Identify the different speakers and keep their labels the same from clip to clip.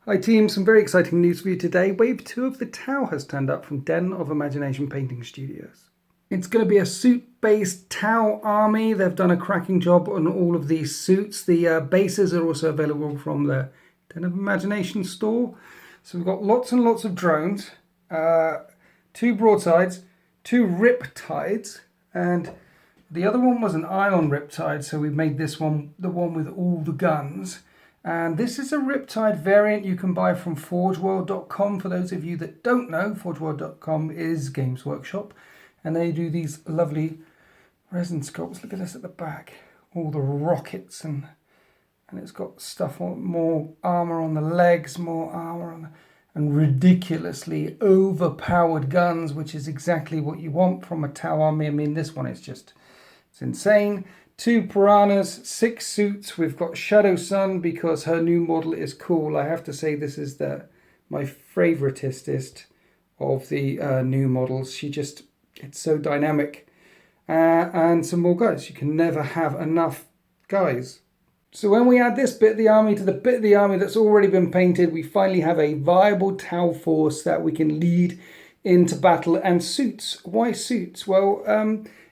Speaker 1: Hi team, some very exciting news for you today. Wave 2 of the Tau has turned up from Den of Imagination Painting Studios. It's going to be a suit-based Tau army. They've done a cracking job on all of these suits. The bases are also available from the Den of Imagination store. So we've got lots and lots of drones, 2 broadsides, 2 Riptides, and the other one was an ion Riptide, so we've made this one the one with all the guns. And this is a Riptide variant you can buy from forgeworld.com. For those of you that don't know, forgeworld.com is Games Workshop, and they do these lovely resin sculpts. Look at this at the back, all the rockets, and it's got stuff on, more armor on the legs, more armor on and ridiculously overpowered guns, which is exactly what you want from a Tau army. I mean, this one is just, it's insane. 2 piranhas, 6 suits. We've got Shadow Sun because her new model is cool. I have to say this is my favoritist of the new models. It's so dynamic. And some more guys. You can never have enough guys. So when we add this bit of the army to the bit of the army that's already been painted, we finally have a viable Tau force that we can lead into battle. And suits. Why suits? Well,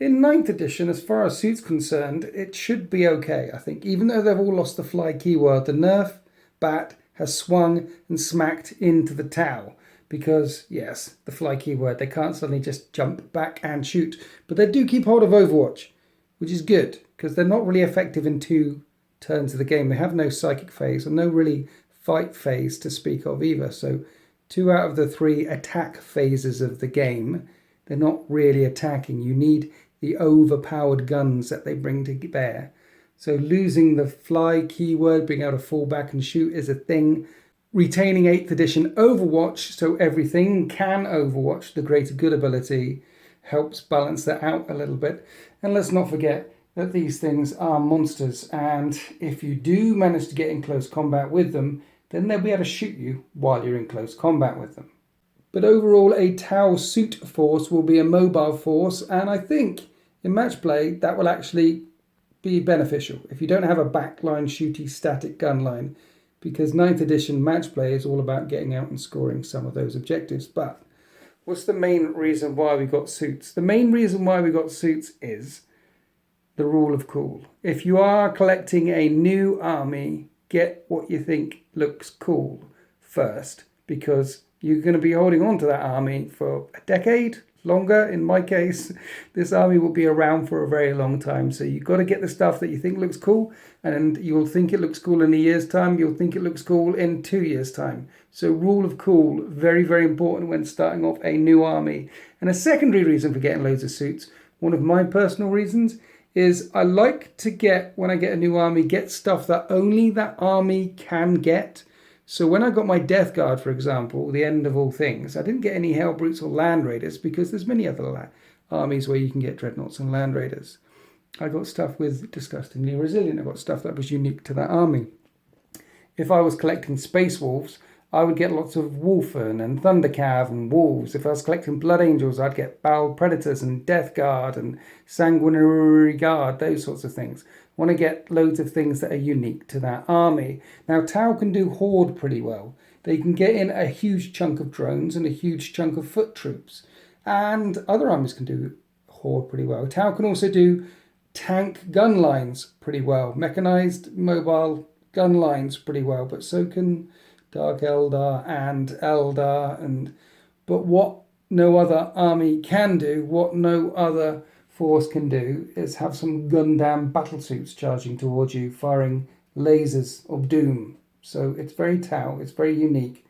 Speaker 1: in 9th edition, as far as suits concerned, it should be okay, I think. Even though they've all lost the fly keyword, the nerf bat has swung and smacked into the Tau. Because, yes, the fly keyword, they can't suddenly just jump back and shoot. But they do keep hold of Overwatch, which is good, because they're not really effective in 2 turns of the game. They have no psychic phase and no really fight phase to speak of either. So 2 out of the 3 attack phases of the game, they're not really attacking. You need the overpowered guns that they bring to bear. So losing the fly keyword, being able to fall back and shoot is a thing. Retaining 8th edition Overwatch, so everything can Overwatch, the greater good ability, helps balance that out a little bit. And let's not forget that these things are monsters, and if you do manage to get in close combat with them, then they'll be able to shoot you while you're in close combat with them. But overall, a Tau suit force will be a mobile force, and I think in match play that will actually be beneficial if you don't have a backline shooty static gun line, because 9th edition match play is all about getting out and scoring some of those objectives. But what's the main reason why we got suits? The main reason why we got suits is the rule of cool. If you are collecting a new army, get what you think looks cool first, because you're going to be holding on to that army for a decade, longer. In my case, this army will be around for a very long time. So you've got to get the stuff that you think looks cool, and you'll think it looks cool in a year's time. You'll think it looks cool in 2 years' time. So rule of cool, very, very important when starting off a new army. And a secondary reason for getting loads of suits, one of my personal reasons, is I like to get, when I get a new army, get stuff that only that army can get. So when I got my Death Guard, for example, the end of all things, I didn't get any Hell Brutes or Land Raiders because there's many other armies where you can get Dreadnoughts and Land Raiders. I got stuff with Disgustingly Resilient. I got stuff that was unique to that army. If I was collecting Space Wolves, I would get lots of Wolfen and Thundercav and Wolves. If I was collecting Blood Angels, I'd get Battle Predators and Death Guard and Sanguinary Guard, those sorts of things. I want to get loads of things that are unique to that army. Now, Tau can do Horde pretty well. They can get in a huge chunk of drones and a huge chunk of foot troops. And other armies can do Horde pretty well. Tau can also do tank gun lines pretty well. Mechanized mobile gun lines pretty well. But so can Dark Eldar and Eldar. But what no other army can do, what no other force can do, is have some Gundam battlesuits charging towards you, firing lasers of doom. So it's very Tau, it's very unique,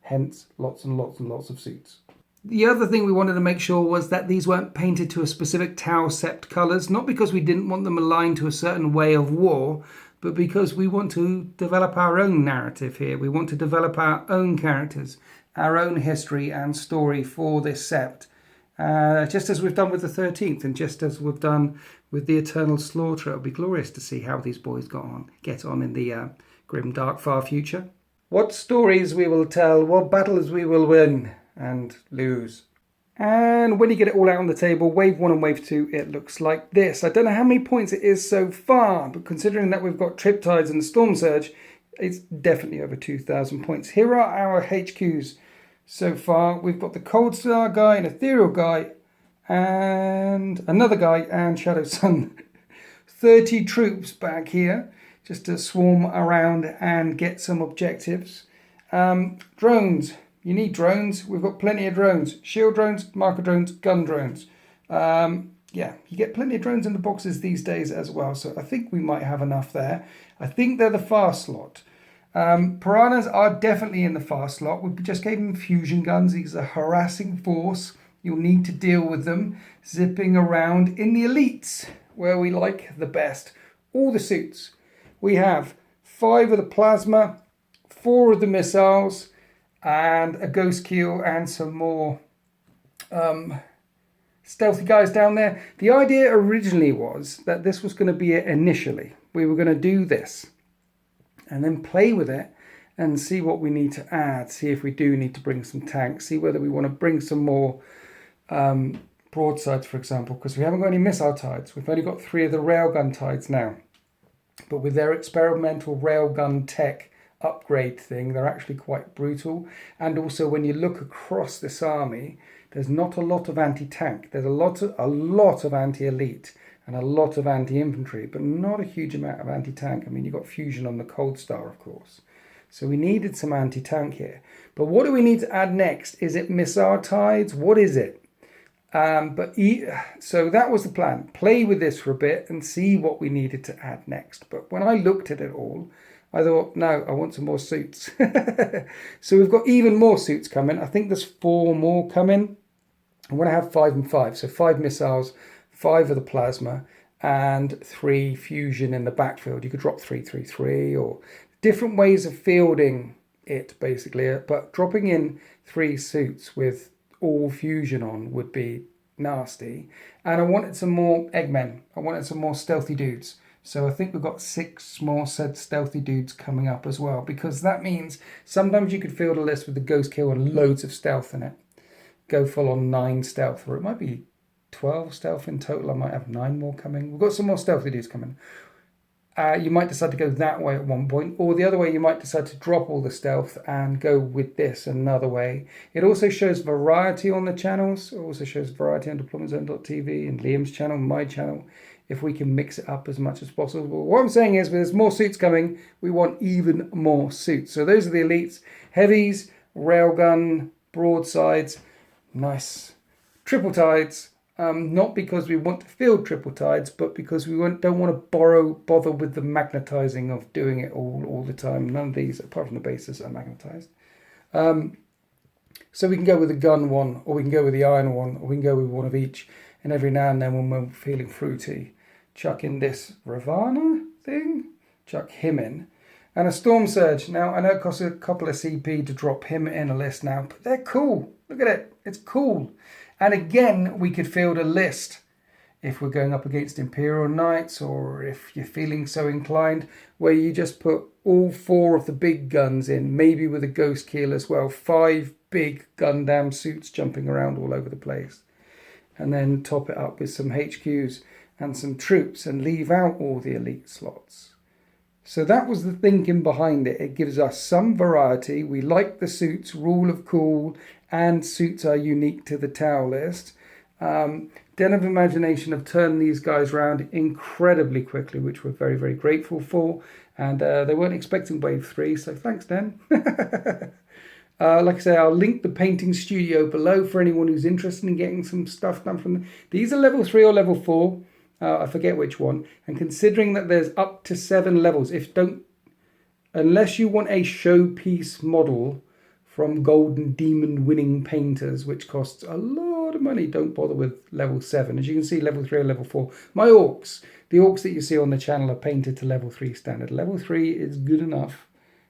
Speaker 1: hence lots and lots and lots of suits. The other thing we wanted to make sure was that these weren't painted to a specific Tau sept colours, not because we didn't want them aligned to a certain way of war, but because we want to develop our own narrative here. We want to develop our own characters, our own history and story for this sept. Just as we've done with the 13th, and just as we've done with the Eternal Slaughter. It'll be glorious to see how these boys get on in the grim, dark, far future. What stories we will tell, what battles we will win and lose. And when you get it all out on the table, wave 1 and wave 2, it looks like this. I don't know how many points it is so far, but considering that we've got Triptides and Storm Surge, It's definitely over 2,000 points. Here are our HQs so far. We've got the Cold Star guy, an Ethereal guy, and another guy, and Shadow Sun. 30 troops back here just to swarm around and get some objectives. Drones. You need drones. We've got plenty of drones. Shield drones, marker drones, gun drones. Yeah, you get plenty of drones in the boxes these days as well. So I think we might have enough there. I think they're the fast slot. Piranhas are definitely in the fast slot. We just gave them fusion guns. These are a harassing force. You'll need to deal with them zipping around in the elites, where we like the best. All the suits. We have 5 of the plasma, 4 of the missiles, and a ghost keel and some more stealthy guys down there. The idea originally was that this was going to be it initially. We were going to do this and then play with it and see what we need to add. See if we do need to bring some tanks. See whether we want to bring some more broadsides, for example, because we haven't got any missile tides. We've only got 3 of the railgun tides now. But with their experimental railgun tech upgrade thing, they're actually quite brutal. And also when you look across this army, there's not a lot of anti-tank. There's a lot of anti-elite and a lot of anti-infantry, but not a huge amount of anti-tank. I mean, you've got fusion on the Cold Star, of course. So we needed some anti-tank here. But what do we need to add next? Is it missile tides? What is it? So that was the plan. Play with this for a bit and see what we needed to add next. But when I looked at it all, I thought, no, I want some more suits. So we've got even more suits coming. I think there's 4 more coming. I want to have 5 and 5. So 5 missiles, 5 of the plasma, and 3 fusion in the backfield. You could drop 3, 3, 3, or different ways of fielding it, basically. But dropping in 3 suits with all fusion on would be nasty. And I wanted some more Eggmen. I wanted some more stealthy dudes. So I think we've got 6 more said stealthy dudes coming up as well, because that means sometimes you could field a list with the ghost kill and loads of stealth in it. Go full on 9 stealth, or it might be 12 stealth in total. I might have 9 more coming. We've got some more stealthy dudes coming. You might decide to go that way at one point, or the other way, you might decide to drop all the stealth and go with this another way. It also shows variety on the channels. It also shows variety on deploymentzone.tv and Liam's channel, my channel, if we can mix it up as much as possible. But what I'm saying is, there's more suits coming, we want even more suits. So those are the elites: heavies, railgun, broadsides, nice triple tides. Not because we want to field triple tides, but because we don't want to bother with the magnetizing of doing it all the time. None of these, apart from the bases, are magnetized. So we can go with the gun one, or we can go with the iron one, or we can go with one of each. And every now and then, when we're feeling fruity, chuck in this Ravana thing, chuck him in. And a Storm Surge. Now, I know it costs a couple of CP to drop him in a list now, but they're cool. Look at it. It's cool. And again, we could field a list if we're going up against Imperial Knights, or if you're feeling so inclined, where you just put all 4 of the big guns in, maybe with a ghost keel as well. 5 big Gundam suits jumping around all over the place. And then top it up with some HQs and some troops and leave out all the elite slots. So that was the thinking behind it. It gives us some variety. We like the suits, rule of cool, and suits are unique to the Tau list. Den of Imagination have turned these guys around incredibly quickly, which we're very, very grateful for. And they weren't expecting Wave 3, so thanks, Den. Like I say, I'll link the painting studio below for anyone who's interested in getting some stuff done from them. These are level 3 or level 4. I forget which one. And considering that there's up to 7 levels, unless you want a showpiece model from Golden Demon winning painters, which costs a lot of money, don't bother with level 7. As you can see, level 3 or level 4. My orcs, the orcs that you see on the channel, are painted to level 3 standard. Level 3 is good enough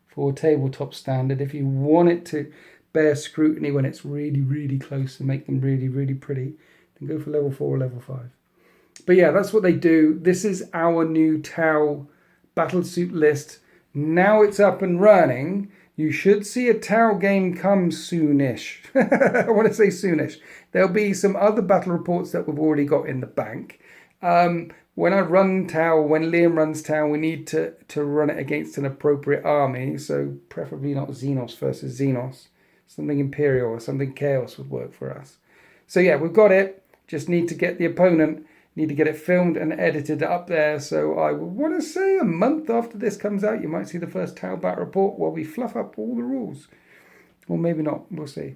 Speaker 1: for tabletop standard. If you want it to bear scrutiny when it's really, really close and make them really, really pretty, then go for level 4 or level 5. But yeah, that's what they do. This is our new Tau battlesuit list. Now it's up and running. You should see a Tau game come soonish. I want to say soonish. There'll be some other battle reports that we've already got in the bank. when I run Tau, when Liam runs Tau, we need to run it against an appropriate army. So preferably not Xenos versus Xenos. Something Imperial or something Chaos would work for us. So yeah, we've got it. Just need to get the opponent, need to get it filmed and edited up there. So I would want to say a month after this comes out, you might see the first Tau Bat report while we fluff up all the rules. Or maybe not, we'll see.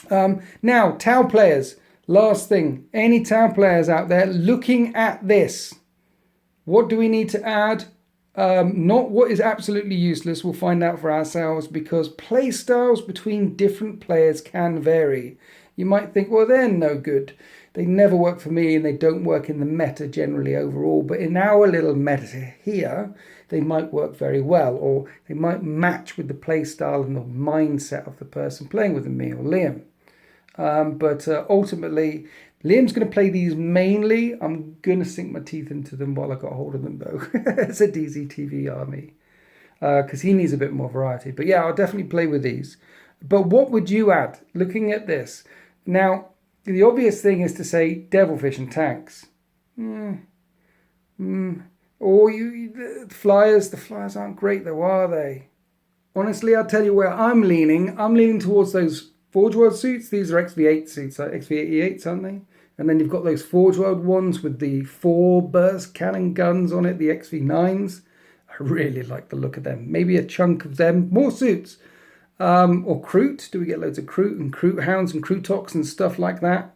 Speaker 1: Now, Tau players. Last thing, any Tau players out there looking at this, what do we need to add? Not what is absolutely useless, we'll find out for ourselves, because play styles between different players can vary. You might think, well, they're no good. They never work for me and they don't work in the meta generally overall, but in our little meta here, they might work very well, or they might match with the play style and the mindset of the person playing with me or Liam. But ultimately, Liam's going to play these mainly. I'm going to sink my teeth into them while I got hold of them, though. It's a DZTV army. Because he needs a bit more variety. But yeah, I'll definitely play with these. But what would you add, looking at this? Now, the obvious thing is to say Devilfish and tanks. Or the Flyers. The Flyers aren't great, though, are they? Honestly, I'll tell you where I'm leaning. I'm leaning towards those Forge World suits. These are XV8 suits, XV88s, aren't they? And then you've got those Forge World ones with the 4 burst cannon guns on it, the XV9s. I really like the look of them. Maybe a chunk of them. More suits. Or Kroot. Do we get loads of Kroot and Kroot Hounds and Krootoks and stuff like that?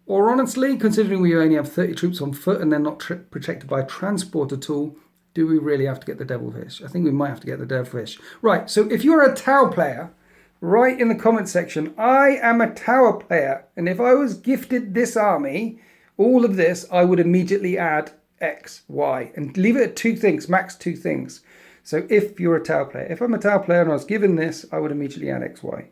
Speaker 1: Or honestly, considering we only have 30 troops on foot and they're not protected by a transport at all, do we really have to get the Devilfish? I think we might have to get the Devilfish. Right, so if you're a Tau player, write in the comment section, I am a Tower player, and if I was gifted this army, all of this, I would immediately add X, Y, and leave it at 2 things, max 2 things. So if you're a Tower player, if I'm a Tower player and I was given this, I would immediately add X, Y.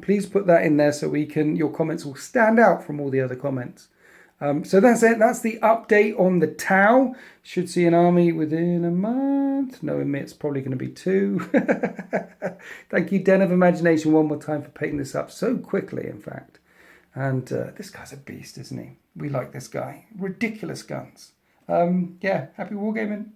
Speaker 1: Please put that in there so your comments will stand out from all the other comments. So that's it. That's the update on the Tau. Should see an army within a month. Knowing me, it's probably going to be 2. Thank you, Den of Imagination, one more time for picking this up so quickly, in fact. And this guy's a beast, isn't he? We like this guy. Ridiculous guns. Yeah, happy wargaming.